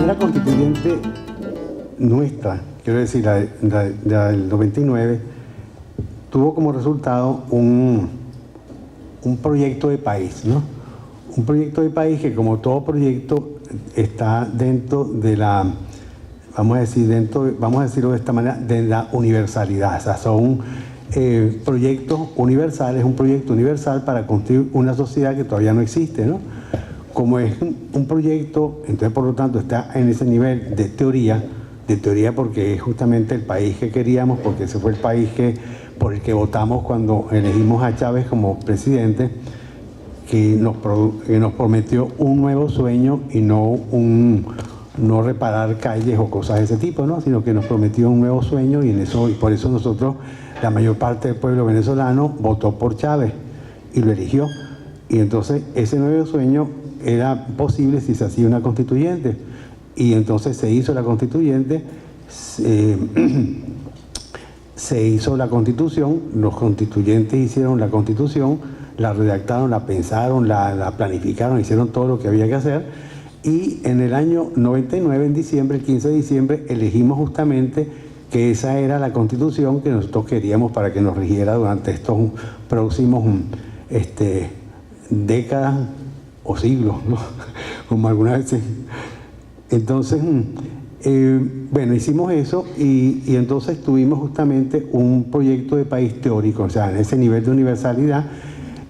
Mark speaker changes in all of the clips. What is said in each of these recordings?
Speaker 1: primera constituyente nuestra, quiero decir, la del 99, tuvo como resultado un proyecto de país, ¿no? Un proyecto de país que, como todo proyecto, está dentro de la, vamos a decirlo de esta manera, de la universalidad. O sea, son proyectos universales, un proyecto universal para construir una sociedad que todavía no existe, ¿no? Como es un proyecto, entonces por lo tanto está en ese nivel de teoría porque es justamente el país que queríamos, porque ese fue el país por el que votamos cuando elegimos a Chávez como presidente, que nos prometió un nuevo sueño y no reparar calles o cosas de ese tipo, ¿no? Sino que nos prometió un nuevo sueño y por eso nosotros, la mayor parte del pueblo venezolano, votó por Chávez y lo eligió. Y entonces ese nuevo sueño era posible si se hacía una constituyente. Y entonces se hizo la constituyente, se hizo la constitución, los constituyentes hicieron la constitución, la redactaron, la pensaron, la planificaron, hicieron todo lo que había que hacer. Y en el año 99, en diciembre, el 15 de diciembre, elegimos justamente que esa era la constitución que nosotros queríamos para que nos rigiera durante estos próximos décadas o siglos, ¿no? Como algunas veces. Entonces, bueno, hicimos eso y entonces tuvimos justamente un proyecto de país teórico, o sea, en ese nivel de universalidad,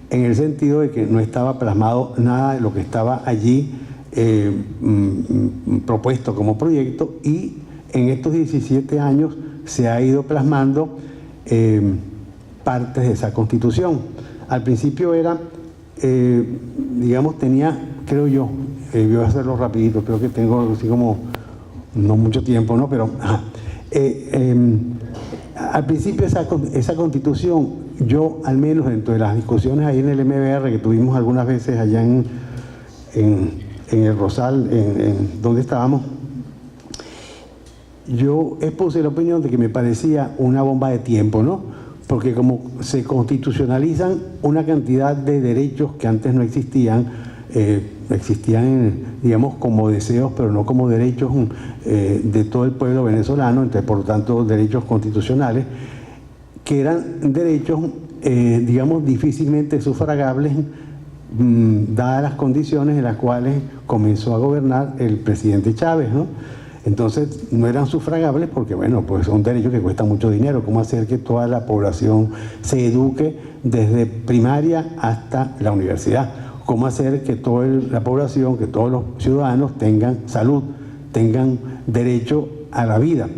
Speaker 1: en el sentido de que no estaba plasmado nada de lo que estaba allí propuesto como proyecto, y en estos 17 años se ha ido plasmando partes de esa constitución. Al principio era, digamos, tenía, creo yo, voy a hacerlo rapidito, creo que tengo así como no mucho tiempo, ¿no? Pero al principio esa constitución, yo al menos dentro de las discusiones ahí en el MBR que tuvimos algunas veces allá en el Rosal, donde estábamos, yo expuse la opinión de que me parecía una bomba de tiempo, ¿no? Porque como se constitucionalizan una cantidad de derechos que antes no existían, existían, digamos, como deseos, pero no como derechos de todo el pueblo venezolano, entonces, por lo tanto, derechos constitucionales, que eran derechos, digamos, difícilmente sufragables, dadas las condiciones en las cuales comenzó a gobernar el presidente Chávez, ¿no? Entonces, no eran sufragables porque, bueno, pues son derechos que cuestan mucho dinero. ¿Cómo hacer que toda la población se eduque desde primaria hasta la universidad? ¿Cómo hacer que toda la población, que todos los ciudadanos tengan salud, tengan derecho a la vida,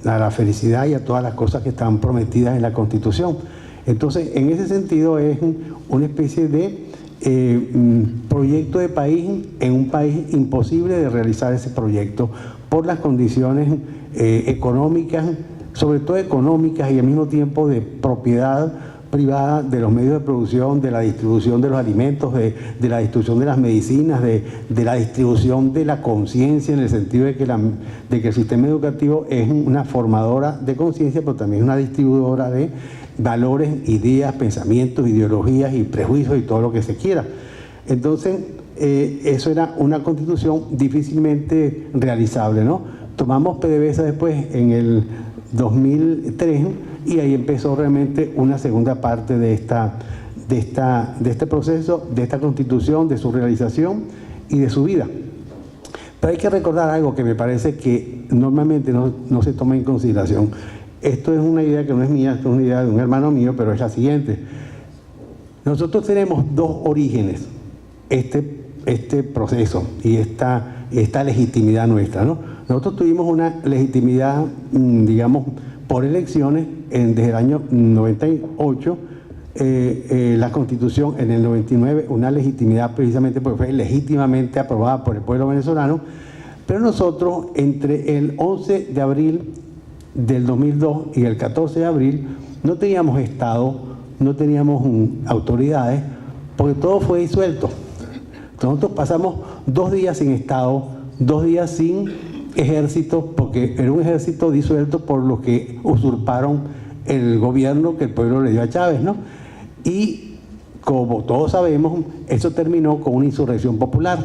Speaker 1: a la felicidad y a todas las cosas que están prometidas en la Constitución? Entonces, en ese sentido es una especie de proyecto de país en un país imposible de realizar ese proyecto por las condiciones económicas, sobre todo económicas, y al mismo tiempo de propiedad privada de los medios de producción, de la distribución de los alimentos, de la distribución de las medicinas, de la distribución de la conciencia, en el sentido de que el sistema educativo es una formadora de conciencia, pero también es una distribuidora de valores, ideas, pensamientos, ideologías y prejuicios y todo lo que se quiera. Entonces, eso era una constitución difícilmente realizable, ¿no? Tomamos PDVSA después en el 2003 y ahí empezó realmente una segunda parte de este proceso, de esta constitución, de su realización y de su vida. Pero hay que recordar algo que me parece que normalmente no se toma en consideración. Esto es una idea que no es mía, esto es una idea de un hermano mío, pero es la siguiente. Nosotros tenemos dos orígenes, este proceso y esta legitimidad nuestra, ¿no? Nosotros tuvimos una legitimidad, digamos, por elecciones desde el año 98, la Constitución en el 99, una legitimidad precisamente porque fue legítimamente aprobada por el pueblo venezolano, pero nosotros entre el 11 de abril del 2002 y el 14 de abril no teníamos Estado, no teníamos autoridades, porque todo fue disuelto. Nosotros pasamos 2 días sin Estado, 2 días sin ejército, porque era un ejército disuelto por los que usurparon el gobierno que el pueblo le dio a Chávez, ¿no? Y como todos sabemos, eso terminó con una insurrección popular.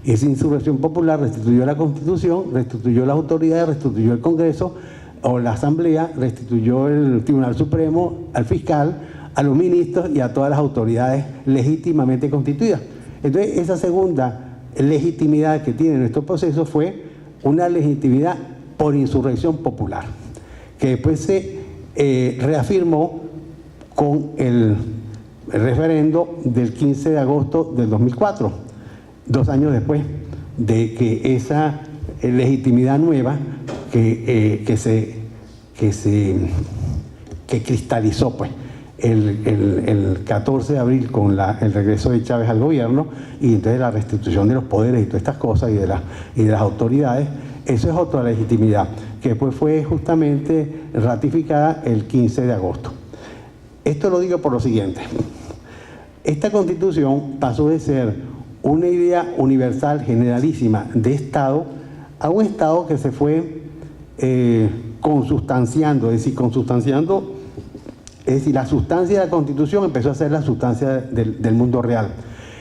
Speaker 1: Esa insurrección popular restituyó la Constitución, restituyó las autoridades, restituyó el Congreso o la Asamblea, restituyó el Tribunal Supremo, al fiscal, a los ministros y a todas las autoridades legítimamente constituidas. Entonces, esa segunda legitimidad que tiene nuestro proceso fue una legitimidad por insurrección popular, que después se reafirmó con el referendo del 15 de agosto del 2004, 2 años después de que esa legitimidad nueva que cristalizó pues el 14 de abril con el regreso de Chávez al gobierno y entonces la restitución de los poderes y todas estas cosas y de las autoridades. Eso es otra legitimidad que después fue justamente ratificada el 15 de agosto. Esto lo digo por lo siguiente: esta Constitución pasó de ser una idea universal, generalísima de Estado, a un Estado que se fue consustanciando, es decir, la sustancia de la Constitución empezó a ser la sustancia del mundo real.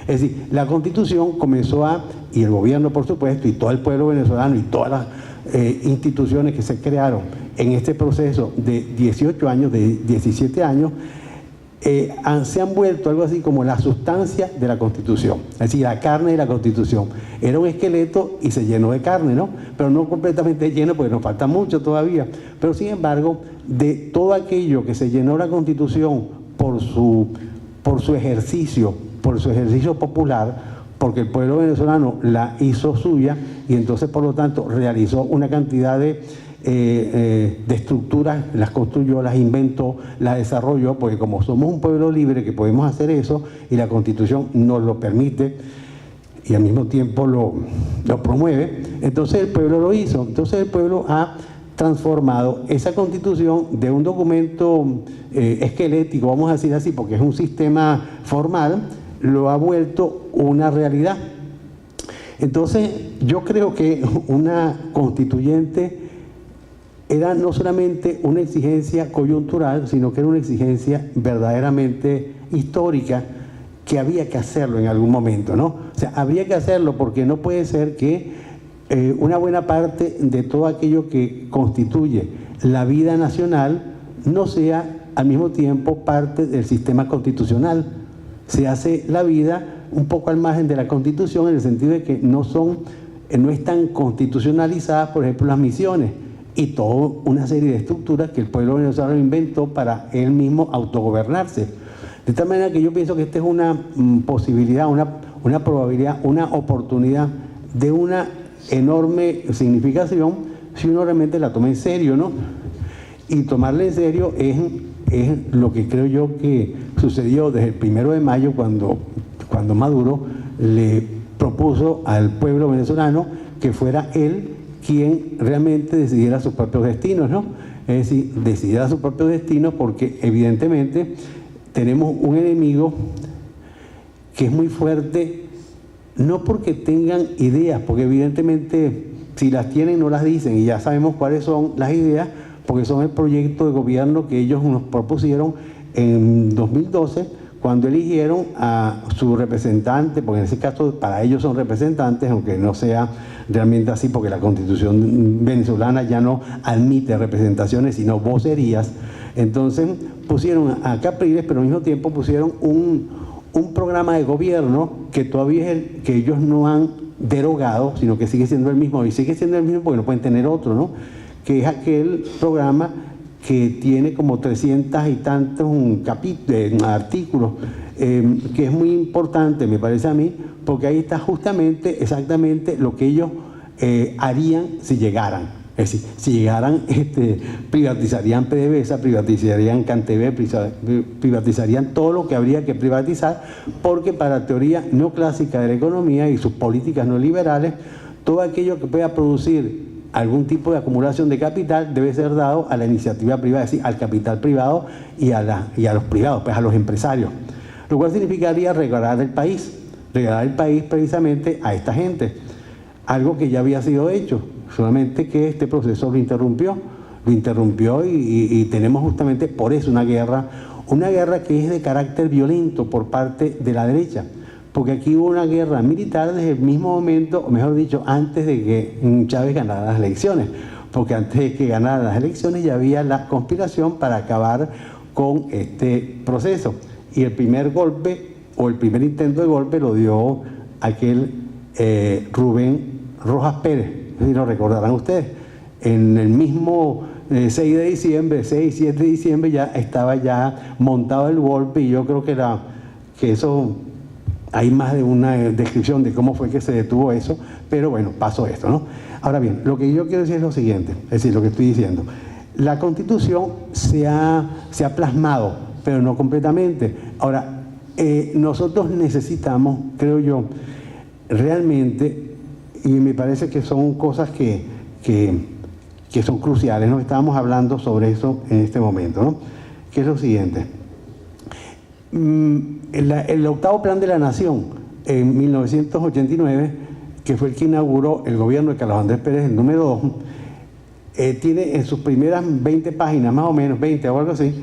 Speaker 1: Es decir, la Constitución comenzó y el gobierno por supuesto, y todo el pueblo venezolano y todas las instituciones que se crearon en este proceso de 18 años, de 17 años, se han vuelto algo así como la sustancia de la Constitución, es decir, la carne de la Constitución. Era un esqueleto y se llenó de carne, ¿no? Pero no completamente lleno porque nos falta mucho todavía. Pero sin embargo, de todo aquello que se llenó la Constitución por su ejercicio popular, porque el pueblo venezolano la hizo suya y entonces por lo tanto realizó una cantidad de estructuras, las construyó, las inventó, las desarrolló, porque como somos un pueblo libre que podemos hacer eso y la Constitución nos lo permite y al mismo tiempo lo promueve, entonces el pueblo lo hizo. Entonces el pueblo ha transformado esa Constitución de un documento esquelético, vamos a decir así, porque es un sistema formal, lo ha vuelto una realidad. Entonces yo creo que una constituyente era no solamente una exigencia coyuntural, sino que era una exigencia verdaderamente histórica, que había que hacerlo en algún momento, ¿no? O sea, habría que hacerlo porque no puede ser que una buena parte de todo aquello que constituye la vida nacional no sea al mismo tiempo parte del sistema constitucional. Se hace la vida un poco al margen de la Constitución en el sentido de que no están constitucionalizadas, por ejemplo, las misiones y toda una serie de estructuras que el pueblo venezolano inventó para él mismo autogobernarse. De tal manera que yo pienso que esta es una posibilidad, una probabilidad, una oportunidad de una enorme significación si uno realmente la toma en serio, ¿no? Y tomarla en serio es lo que creo yo que sucedió desde el 1 de mayo cuando Maduro le propuso al pueblo venezolano que fuera él quien realmente decidiera sus propios destinos, ¿no? Es decir, decidiera sus propios destinos porque evidentemente tenemos un enemigo que es muy fuerte, no porque tengan ideas, porque evidentemente si las tienen no las dicen y ya sabemos cuáles son las ideas, porque son el proyecto de gobierno que ellos nos propusieron en 2012 cuando eligieron a su representante, porque en ese caso para ellos son representantes, aunque no sea realmente así, porque la Constitución venezolana ya no admite representaciones, sino vocerías. Entonces pusieron a Capriles, pero al mismo tiempo pusieron un programa de gobierno que todavía es el que ellos no han derogado, sino que sigue siendo el mismo, y sigue siendo el mismo porque no pueden tener otro, ¿no? Que es aquel programa que tiene como 300 y tantos artículos, que es muy importante, me parece a mí, porque ahí está justamente, exactamente lo que ellos harían si llegaran. Es decir, si llegaran, privatizarían PDVSA, privatizarían CanTV, privatizarían todo lo que habría que privatizar, porque para la teoría neoclásica de la economía y sus políticas neoliberales, todo aquello que pueda producir algún tipo de acumulación de capital debe ser dado a la iniciativa privada, es decir, al capital privado y a los privados, pues a los empresarios. Lo cual significaría regalar el país precisamente a esta gente, algo que ya había sido hecho, solamente que este proceso lo interrumpió y tenemos justamente por eso una guerra que es de carácter violento por parte de la derecha, porque aquí hubo una guerra militar desde el mismo momento, o mejor dicho, antes de que Chávez ganara las elecciones, porque antes de que ganara las elecciones ya había la conspiración para acabar con este proceso. Y el primer golpe, o el primer intento de golpe, lo dio aquel Rubén Rojas Pérez, si lo recordarán ustedes, en el mismo 6 de diciembre, 6 y 7 de diciembre ya estaba ya montado el golpe, y yo creo que eso, hay más de una descripción de cómo fue que se detuvo eso, pero bueno, pasó esto, ¿no? Ahora bien, lo que yo quiero decir es lo siguiente, es decir, lo que estoy diciendo. La Constitución se ha plasmado, pero no completamente. Ahora, nosotros necesitamos, creo yo, realmente, y me parece que son cosas que son cruciales, ¿no? Estábamos hablando sobre eso en este momento, ¿no? Que es lo siguiente. El octavo plan de la Nación, en 1989, que fue el que inauguró el gobierno de Carlos Andrés Pérez, el número 2, tiene en sus primeras 20 páginas, más o menos, 20 o algo así,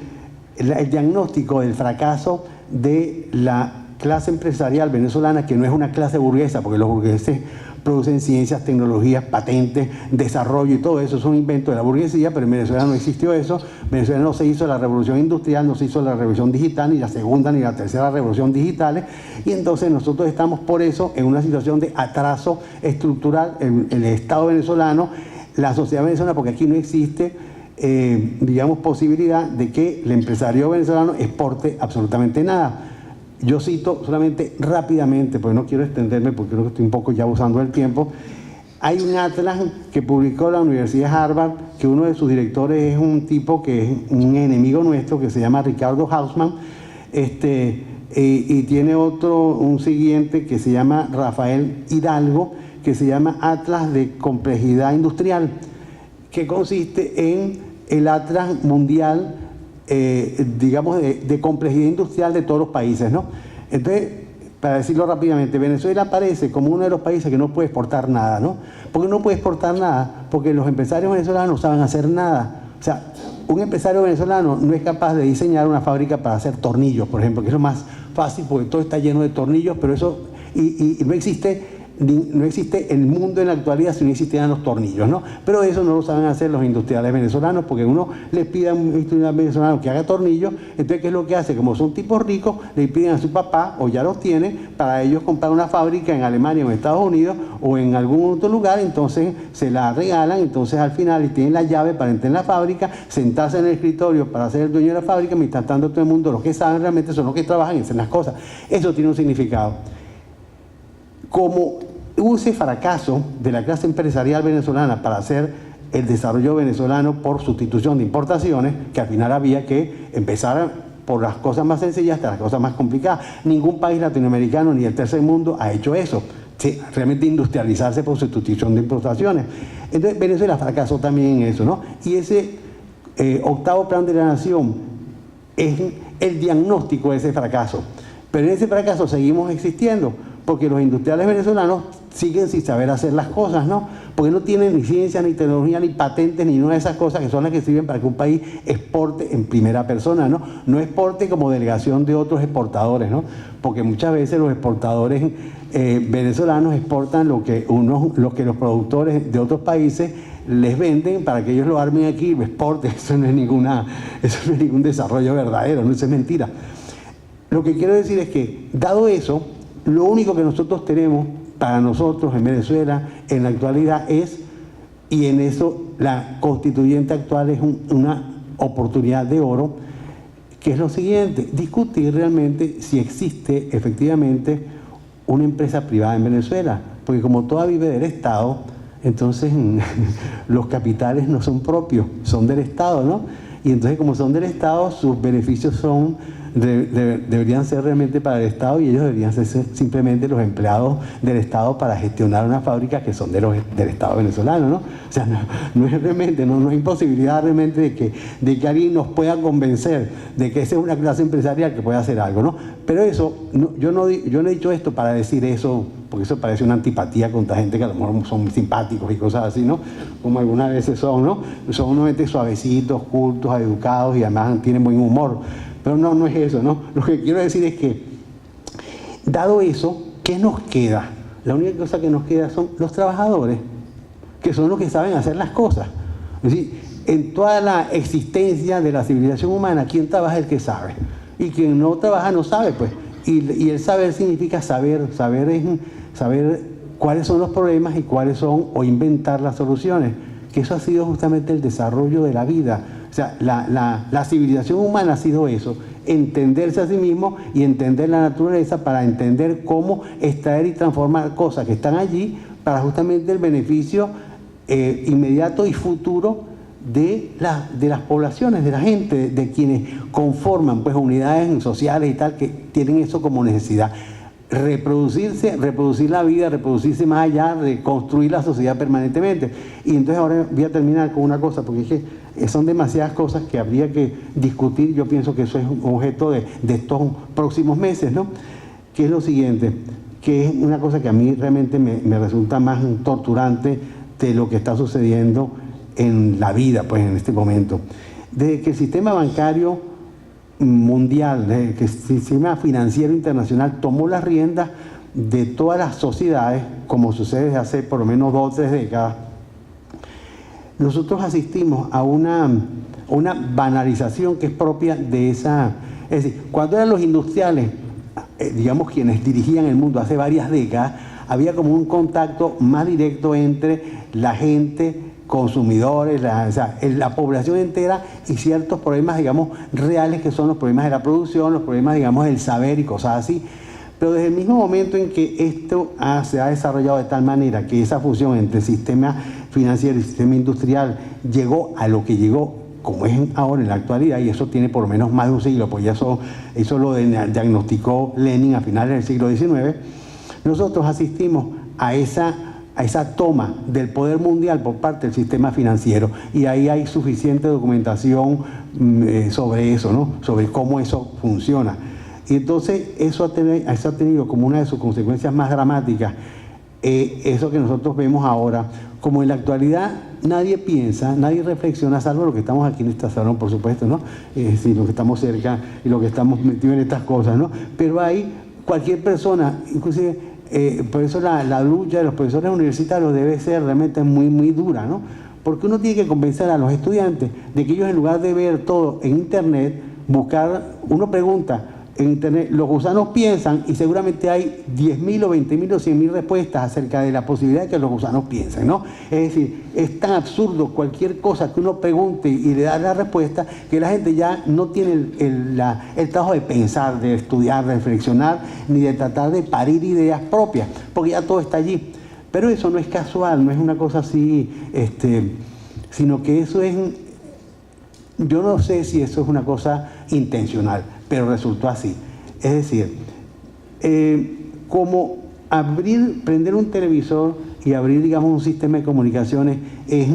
Speaker 1: el diagnóstico del fracaso de la clase empresarial venezolana, que no es una clase burguesa, porque los burgueses producen ciencias, tecnologías, patentes, desarrollo y todo eso, es un invento de la burguesía, pero en Venezuela no existió eso. En Venezuela no se hizo la revolución industrial, no se hizo la revolución digital, ni la segunda ni la tercera revolución digitales, y entonces nosotros estamos por eso en una situación de atraso estructural en el Estado venezolano, la sociedad venezolana, porque aquí no existe, digamos, posibilidad de que el empresario venezolano exporte absolutamente nada. Yo cito solamente rápidamente, porque no quiero extenderme, porque creo que estoy un poco ya usando el tiempo. Hay un atlas que publicó la Universidad de Harvard, que uno de sus directores es un tipo que es un enemigo nuestro, que se llama Ricardo Hausmann, y tiene un siguiente que se llama Rafael Hidalgo, que se llama Atlas de Complejidad Industrial, que consiste en el atlas mundial, digamos, de complejidad industrial de todos los países, ¿no? Entonces, para decirlo rápidamente, Venezuela aparece como uno de los países que no puede exportar nada, ¿no? ¿Por qué no puede exportar nada? Porque los empresarios venezolanos no saben hacer nada. O sea, un empresario venezolano no es capaz de diseñar una fábrica para hacer tornillos, por ejemplo, que es lo más fácil porque todo está lleno de tornillos, pero eso, y no existe el mundo en la actualidad si no existieran los tornillos, ¿no? Pero eso no lo saben hacer los industriales venezolanos, porque uno les pide a un industrial venezolano que haga tornillos, entonces ¿qué es lo que hace? Como son tipos ricos, le piden a su papá, o ya los tiene, para ellos comprar una fábrica en Alemania o en Estados Unidos o en algún otro lugar, entonces se la regalan, entonces al final tienen la llave para entrar en la fábrica, sentarse en el escritorio para ser el dueño de la fábrica, mientras tanto todo el mundo, los que saben realmente son los que trabajan y hacen las cosas. Eso tiene un significado. Como hubo ese fracaso de la clase empresarial venezolana para hacer el desarrollo venezolano por sustitución de importaciones, que al final había que empezar por las cosas más sencillas hasta las cosas más complicadas. Ningún país latinoamericano ni el tercer mundo ha hecho eso, sí, realmente industrializarse por sustitución de importaciones. Entonces Venezuela fracasó también en eso, ¿no? Y ese octavo plan de la Nación es el diagnóstico de ese fracaso. Pero en ese fracaso seguimos existiendo, porque los industriales venezolanos siguen sin saber hacer las cosas, ¿no? Porque no tienen ni ciencia, ni tecnología, ni patentes, ni ninguna de esas cosas que son las que sirven para que un país exporte en primera persona, ¿no? No exporte como delegación de otros exportadores, ¿no? Porque muchas veces los exportadores venezolanos exportan lo que los productores de otros países les venden para que ellos lo armen aquí y lo exporten. Eso no es ningún desarrollo verdadero, no, eso es mentira. Lo que quiero decir es que, dado eso, lo único que nosotros tenemos para nosotros en Venezuela en la actualidad es, y en eso la constituyente actual es una oportunidad de oro, que es lo siguiente: discutir realmente si existe efectivamente una empresa privada en Venezuela, porque como toda vive del Estado, entonces los capitales no son propios, son del Estado, ¿no? Y entonces, como son del Estado, sus beneficios deberían ser realmente para el Estado, y ellos deberían ser simplemente los empleados del Estado para gestionar una fábrica que son del Estado venezolano, ¿no? O sea, no es realmente, no hay imposibilidad realmente de que alguien nos pueda convencer de que esa es una clase empresarial que puede hacer algo, ¿no? Pero eso, yo no he dicho esto para decir eso, porque eso parece una antipatía contra gente que a lo mejor son muy simpáticos y cosas así, ¿no? Como algunas veces son, ¿no? Son unos gente suavecitos, cultos, educados y además tienen buen humor. Pero no es eso, ¿no? Lo que quiero decir es que dado eso, ¿qué nos queda? La única cosa que nos queda son los trabajadores, que son los que saben hacer las cosas. Es decir, en toda la existencia de la civilización humana, quien trabaja es el que sabe. Y quien no trabaja no sabe, pues. Y el saber significa saber. Saber es saber cuáles son los problemas y cuáles son, o inventar las soluciones. Que eso ha sido justamente el desarrollo de la vida. O sea, la civilización humana ha sido eso, entenderse a sí mismo y entender la naturaleza para entender cómo extraer y transformar cosas que están allí para justamente el beneficio inmediato y futuro de las poblaciones, de la gente, de quienes conforman pues unidades sociales y tal, que tienen eso como necesidad. Reproducirse, reproducir la vida, reproducirse más allá, reconstruir la sociedad permanentemente. Y entonces ahora voy a terminar con una cosa, porque es que son demasiadas cosas que habría que discutir. Yo pienso que eso es un objeto de estos próximos meses, ¿no? Que es lo siguiente, que es una cosa que a mí realmente me resulta más torturante de lo que está sucediendo en la vida, pues en este momento. Desde que el sistema bancario mundial, desde que el sistema financiero internacional tomó las riendas de todas las sociedades, como sucede desde hace por lo menos 2 o 3 décadas, nosotros asistimos a una banalización que es propia de esa... Es decir, cuando eran los industriales, digamos quienes dirigían el mundo hace varias décadas, había como un contacto más directo entre la gente, consumidores, la población entera y ciertos problemas, digamos, reales, que son los problemas de la producción, los problemas, digamos, del saber y cosas así. Pero desde el mismo momento en que esto se ha desarrollado de tal manera que esa fusión entre el sistema financiero y el sistema industrial llegó a lo que llegó, como es ahora en la actualidad, y eso tiene por lo menos más de un siglo, pues ya eso lo diagnosticó Lenin a finales del siglo XIX, nosotros asistimos a esa toma del poder mundial por parte del sistema financiero, y ahí hay suficiente documentación sobre eso, ¿no? Sobre cómo eso funciona. Y entonces eso ha tenido como una de sus consecuencias más dramáticas, eso que nosotros vemos ahora, como en la actualidad nadie piensa, nadie reflexiona, salvo los que estamos aquí en esta salón, por supuesto, ¿no? Sí, los que estamos cerca y los que estamos metidos en estas cosas, ¿no? Pero hay cualquier persona, inclusive, por eso la lucha de los profesores universitarios debe ser realmente muy, muy dura, ¿no? Porque uno tiene que convencer a los estudiantes de que ellos, en lugar de ver todo en Internet, uno pregunta en Internet, los gusanos piensan, y seguramente hay 10.000 o 20.000 o 100.000 respuestas acerca de la posibilidad de que los gusanos piensen, ¿no? Es decir, es tan absurdo cualquier cosa que uno pregunte y le da la respuesta, que la gente ya no tiene el trabajo de pensar, de estudiar, de reflexionar, ni de tratar de parir ideas propias, porque ya todo está allí. Pero eso no es casual, no es una cosa así, sino que eso es... Yo no sé si eso es una cosa intencional, pero resultó así. Es decir, como prender un televisor y abrir, digamos, un sistema de comunicaciones es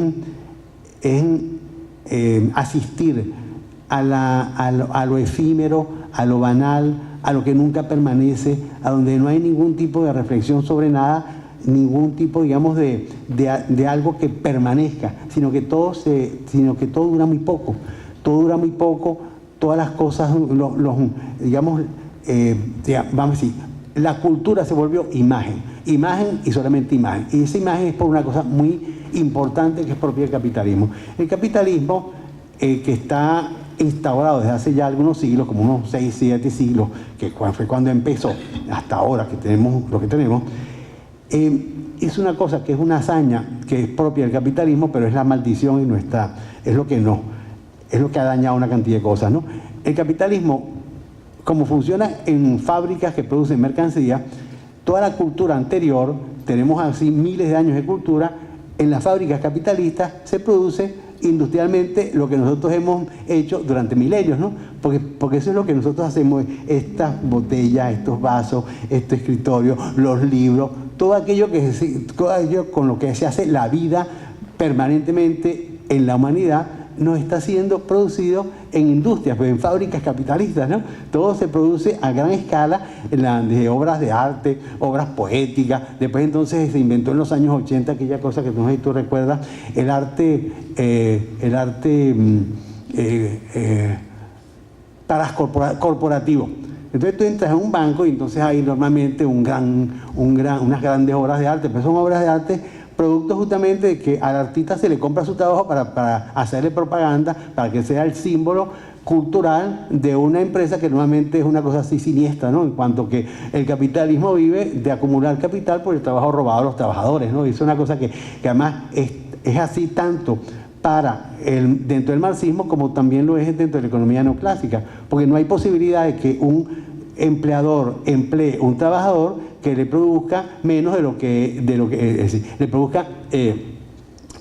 Speaker 1: asistir a lo efímero, a lo banal, a lo que nunca permanece, a donde no hay ningún tipo de reflexión sobre nada, ningún tipo, digamos, de algo que permanezca, sino que todo dura muy poco. Todo dura muy poco, todas las cosas, digamos, vamos a decir, la cultura se volvió imagen y solamente imagen. Y esa imagen es por una cosa muy importante que es propia del capitalismo. El capitalismo, que está instaurado desde hace ya algunos siglos, como unos 6, 7 siglos, que fue cuando empezó, hasta ahora que tenemos lo que tenemos, es una cosa que es una hazaña que es propia del capitalismo, pero es la maldición y es lo que ha dañado una cantidad de cosas, ¿no? El capitalismo, como funciona en fábricas que producen mercancía, toda la cultura anterior, tenemos así miles de años de cultura, en las fábricas capitalistas se produce industrialmente lo que nosotros hemos hecho durante milenios, ¿no? Porque eso es lo que nosotros hacemos, estas botellas, estos vasos, este escritorio, los libros, todo aquello con lo que se hace la vida permanentemente en la humanidad, no está siendo producido en industrias, pues en fábricas capitalistas, ¿no? Todo se produce a gran escala, de obras de arte, obras poéticas. Después entonces se inventó en los años 80 aquella cosa que no sé si tú recuerdas, el arte corporativo. Entonces tú entras a un banco y entonces hay normalmente unas grandes obras de arte, pero son obras de arte producto justamente de que al artista se le compra su trabajo para hacerle propaganda, para que sea el símbolo cultural de una empresa que normalmente es una cosa así siniestra, ¿no? En cuanto que el capitalismo vive de acumular capital por el trabajo robado a los trabajadores, ¿no? Y es una cosa que además es así tanto dentro del marxismo como también lo es dentro de la economía neoclásica, porque no hay posibilidad de que un empleador emplee un trabajador que le produzca menos de lo que es decir, le produzca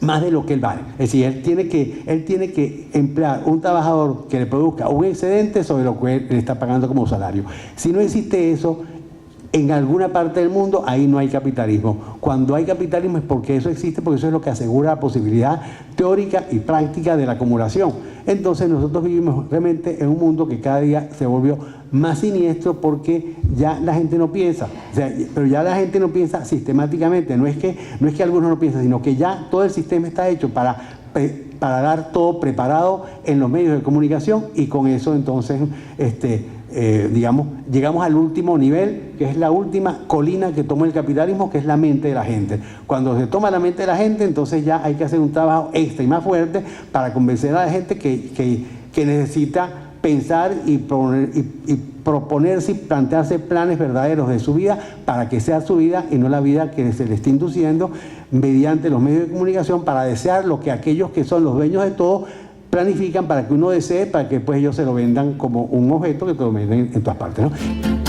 Speaker 1: más de lo que él vale. Es decir, él tiene que emplear un trabajador que le produzca un excedente sobre lo que él le está pagando como salario. Si no existe eso, en alguna parte del mundo, ahí no hay capitalismo. Cuando hay capitalismo es porque eso existe, porque eso es lo que asegura la posibilidad teórica y práctica de la acumulación. Entonces nosotros vivimos realmente en un mundo que cada día se volvió más siniestro porque ya la gente no piensa, pero ya la gente no piensa sistemáticamente, no es que algunos no piensan, sino que ya todo el sistema está hecho para dar todo preparado en los medios de comunicación y con eso entonces digamos, llegamos al último nivel, que es la última colina que tomó el capitalismo, que es la mente de la gente. Cuando se toma la mente de la gente, entonces ya hay que hacer un trabajo extra y más fuerte para convencer a la gente que necesita pensar y proponerse y plantearse planes verdaderos de su vida para que sea su vida y no la vida que se le está induciendo mediante los medios de comunicación para desear lo que aquellos que son los dueños de todo planifican para que uno desee, para que después ellos se lo vendan como un objeto que te lo venden en todas partes, ¿no?